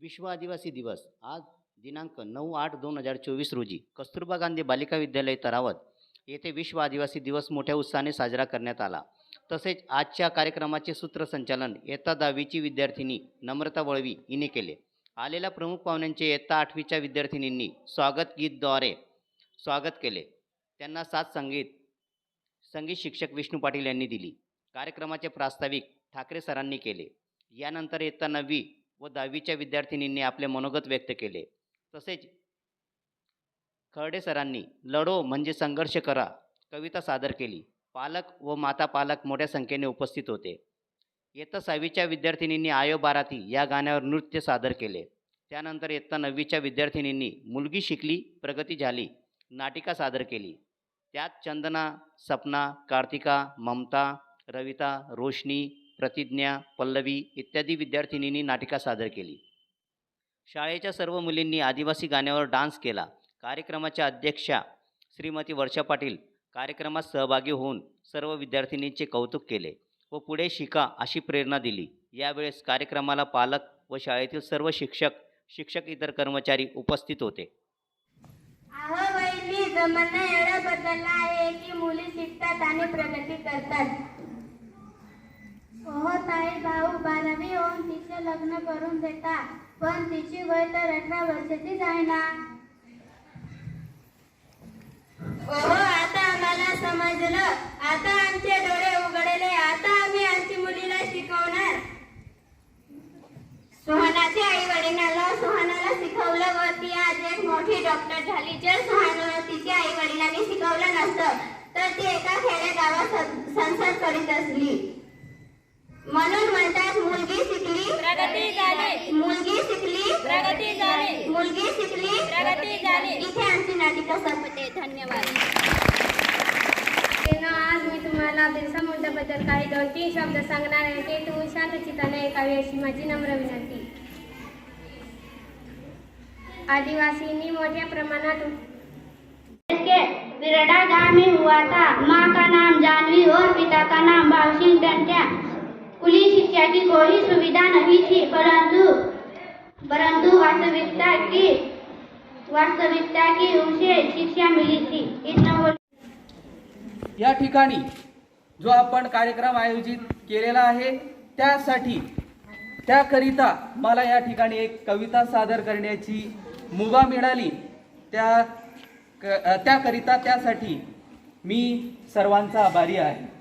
विश्व आदिवासी दिवस आज दिनांक 9/8/2024 रोजी कस्तुरबा गांधी बालिका विद्यालय तरावत येथे विश्व आदिवासी दिवस मोठ्या उत्साहाने साजरा करण्यात आला। तसेच आजच्या कार्यक्रमाचे सूत्रसंचालन इयत्ता 10वीची विद्यार्थिनी नम्रता वळवी हिने केले। आलेल्या प्रमुख पाहुण्यांचे इयत्ता 8वीच्या विद्यार्थिनींनी स्वागत गीतद्वारे स्वागत केले। त्यांना साथ संगीत शिक्षक विष्णू पाटील यांनी दिली। कार्यक्रमाचे प्रास्ताविक ठाकरे सरांनी केले। यानंतर इयत्ता 9वी व 10वीच्या विद्यार्थिनींनी आपले मनोगत व्यक्त केले। तसेच खर्डे सरांनी लढो म्हणजे संघर्ष करा कविता सादर केली। पालक व माता पालक मोठ्या संख्येने उपस्थित होते। इयत्ता 6वीच्या विद्यार्थिनींनी आयो बाराती या गाण्यावर नृत्य सादर केले। त्यानंतर इयत्ता 9वीच्या विद्यार्थिनींनी मुलगी शिकली प्रगती झाली नाटिका सादर केली। त्यात चंदना, सपना, कार्तिका, ममता, रविता, रोशनी, प्रतिज्ञा, पल्लवी इत्यादी विद्यार्थिनींनी नाटिका सादर केली। शाळेच्या सर्व मुलींनी आदिवासी गाण्यावर डान्स केला। कार्यक्रमाच्या अध्यक्षा श्रीमती वर्षा पाटील कार्यक्रमात सहभागी होऊन सर्व विद्यार्थिनींचे कौतुक केले व पुढे शिका अशी प्रेरणा दिली। यावेळेस कार्यक्रमाला पालक व शाळेतील सर्व शिक्षक इतर कर्मचारी उपस्थित होते। अहो बहिणी, जमाना एवढा बदलला आहे की मुली शिकतात आणि प्रगती करतात। हो ताई, भाऊ 12वी होऊन तिचे लग्न करून देता, पण तिची वय तर 18 वर्षाचीच आहे ना। हो, आता आम्हाला समजलं, आता आमचे डोळे उघडले, आता आम्ही आमची मुलीला शिकवणार। सुहानाच्या आई वडिलांना सुहानाला शिकवलं व ती आज एक मोठी डॉक्टर झाली। जर सुहानाला तिच्या आई वडिलांनी शिकवलं नसतं तर ती एका खेडेगावात संसार करीत असली। म्हणून म्हणतात मुलगी शिकली प्रगती झाली, मुलगी शिकली प्रगती झाली, मुलगी शिकली प्रगती झाली। इथे आमची नाटिका संपते। धन्यवाद। आज मी तुम्हाला बिरसा मुंडाबद्दल काही 2-3 शब्द सांगणार आहे। ते तुम्ही शांतचित्ताने ऐकावे अशी माझी नम्र विनंती। आदिवासींनी मोठ्या प्रमाणात विरडा गाँव में हुआ था। माँ का नाम जानवी और पिता का नाम भावसिंह टंट्या। खुली शिक्षा की कोई सुविधा नहीं थी, परंतु वास्तविकता की उसे शिक्षा मिली थी। इतना या ठिकाणी जो आपण कार्यक्रम आयोजित केलेला आहे त्याकरिता मला या ठिकाणी एक कविता सादर करण्याची मुभा मिळाली। त्यासाठी मी सर्वांचा आभारी आहे।